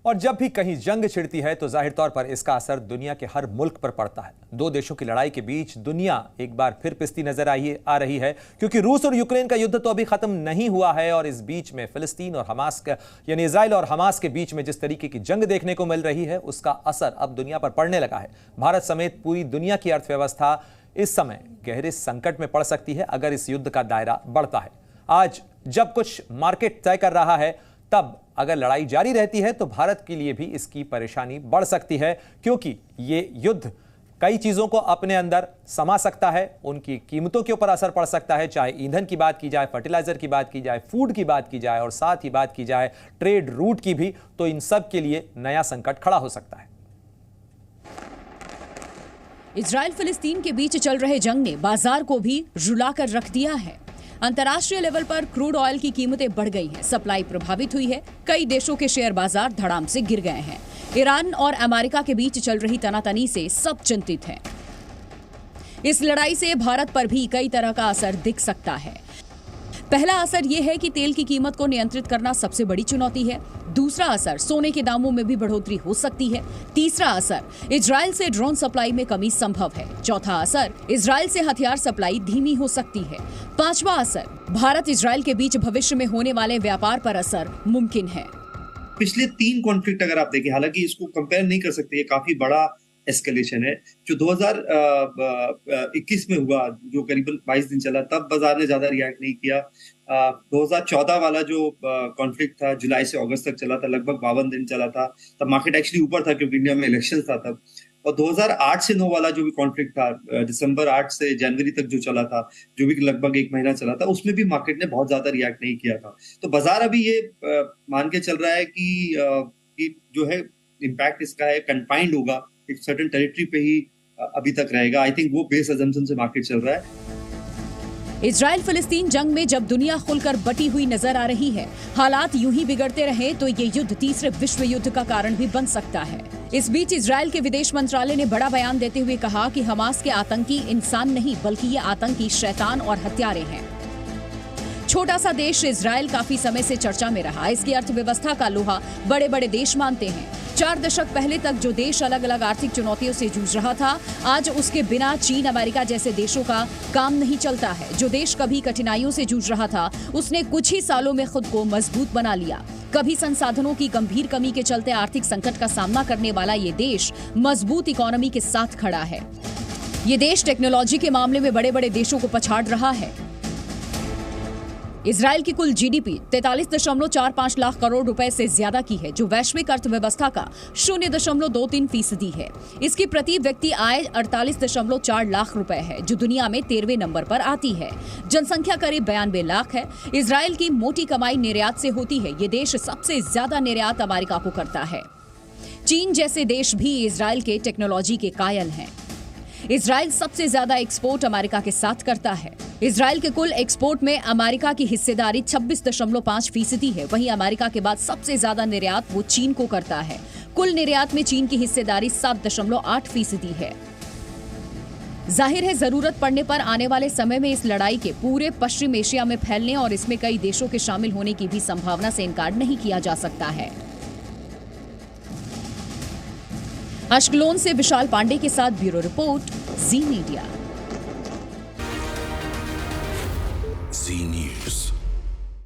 और जब भी कहीं जंग छिड़ती है तो जाहिर तौर पर इसका असर दुनिया के हर मुल्क पर पड़ता है। दो देशों की लड़ाई के बीच दुनिया एक बार फिर पिसती नजर आ रही है, क्योंकि रूस और यूक्रेन का युद्ध तो अभी खत्म नहीं हुआ है और इस बीच में फिलिस्तीन और हमास का यानी इजराइल और हमास के बीच में जिस तरीके की जंग देखने को मिल रही है उसका असर अब दुनिया पर पड़ने लगा है। भारत समेत पूरी दुनिया की अर्थव्यवस्था इस समय गहरे संकट में पड़ सकती है अगर इस युद्ध का दायरा बढ़ता है। आज जब कुछ मार्केट तय कर रहा है, तब अगर लड़ाई जारी रहती है तो भारत के लिए भी इसकी परेशानी बढ़ सकती है, क्योंकि ये युद्ध कई चीजों को अपने अंदर समा सकता है। उनकी कीमतों के ऊपर असर पड़ सकता है, चाहे ईंधन की बात की जाए, फर्टिलाइजर की बात की जाए, फूड की बात की जाए और साथ ही बात की जाए ट्रेड रूट की भी, तो इन सब के लिए नया संकट खड़ा हो सकता है। इजराइल फिलिस्तीन के बीच चल रहे जंग ने बाजार को भी रुलाकर रख दिया है। अंतर्राष्ट्रीय लेवल पर क्रूड ऑयल की कीमतें बढ़ गई हैं, सप्लाई प्रभावित हुई है, कई देशों के शेयर बाजार धड़ाम से गिर गए हैं। ईरान और अमेरिका के बीच चल रही तनातनी से सब चिंतित हैं। इस लड़ाई से भारत पर भी कई तरह का असर दिख सकता है। पहला असर यह है कि तेल की कीमत को नियंत्रित करना सबसे बड़ी चुनौती है। दूसरा असर, सोने के दामों में भी बढ़ोतरी हो सकती है। तीसरा असर, इजराइल से ड्रोन सप्लाई में कमी संभव है। चौथा असर, इजराइल से हथियार सप्लाई धीमी हो सकती है। पांचवा असर, भारत इजराइल के बीच भविष्य में होने वाले व्यापार पर असर मुमकिन है। पिछले 3 कॉन्फ्लिक्ट अगर आप देखें, हालांकि इसको कंपेयर नहीं कर सकते, ये काफी बड़ा एस्केलेशन है। जो 2021 में हुआ, जो करीबन 22 दिन चला, तब बाजार ने ज्यादा रिएक्ट नहीं किया। 2014 वाला जो कॉन्फ्लिक्ट था, जुलाई से अगस्त तक चला था, लगभग 52 दिन चला था, तब मार्केट एक्चुअली ऊपर था क्योंकि इंडिया में इलेक्शन था तब। और 2008 से 9 वाला जो भी कॉन्फ्लिक्ट था, दिसंबर 8 से जनवरी तक जो चला था, जो भी लगभग 1 महीना चला था, उसमें भी मार्केट ने बहुत ज्यादा रिएक्ट नहीं किया था। तो बाजार अभी ये मान के चल रहा है कि जो है इम्पैक्ट इसका है कन्फाइंड होगा, एक सर्टेन टेरिटरी पे ही अभी तक रहेगा। आई थिंक वो बेस अजम्पशन से मार्केट चल रहा है। इजराइल फिलिस्तीन जंग में जब दुनिया खुलकर बटी हुई नजर आ रही है, हालात यूं ही बिगड़ते रहे तो ये युद्ध तीसरे विश्व युद्ध का कारण भी बन सकता है। इस बीच इजराइल के विदेश मंत्रालय ने बड़ा बयान देते हुए कहा कि हमास के आतंकी इंसान नहीं बल्कि ये आतंकी शैतान और हत्यारे हैं। छोटा सा देश इजराइल काफी समय से चर्चा में रहा। इसकी अर्थव्यवस्था का लोहा बड़े बड़े देश मानते हैं। 4 दशक पहले तक जो देश अलग अलग आर्थिक चुनौतियों से जूझ रहा था, आज उसके बिना चीन, अमेरिका जैसे देशों का काम नहीं चलता है। जो देश कभी कठिनाइयों से जूझ रहा था, उसने कुछ ही सालों में खुद को मजबूत बना लिया। कभी संसाधनों की गंभीर कमी के चलते आर्थिक संकट का सामना करने वाला ये देश मजबूत इकोनॉमी के साथ खड़ा है। ये देश टेक्नोलॉजी के मामले में बड़े बड़े देशों को पछाड़ रहा है। इजराइल की कुल जीडीपी 43.45 लाख करोड़ रुपए से ज्यादा की है, जो वैश्विक अर्थव्यवस्था का 0.23% है। इसकी प्रति व्यक्ति आय 48.4 लाख रुपए है, जो दुनिया में 13वें नंबर पर आती है। जनसंख्या करीब 92 लाख है। इजराइल की मोटी कमाई निर्यात से होती है। ये देश सबसे ज्यादा निर्यात अमेरिका को करता है। चीन जैसे देश भी इजराइल के टेक्नोलॉजी के कायल हैं। इजराइल सबसे ज्यादा एक्सपोर्ट अमेरिका के साथ करता है। इजराइल के कुल एक्सपोर्ट में अमेरिका की हिस्सेदारी 26.5% है। वहीं अमेरिका के बाद सबसे ज्यादा निर्यात वो चीन को करता है। कुल निर्यात में चीन की हिस्सेदारी 7.8% है। जाहिर है, जरूरत पड़ने पर आने वाले समय में इस लड़ाई के पूरे पश्चिम एशिया में फैलने और इसमें कई देशों के शामिल होने की भी संभावना से इनकार नहीं किया जा सकता है। अश्कलोन से विशाल पांडे के साथ ब्यूरो रिपोर्ट, जी मीडिया।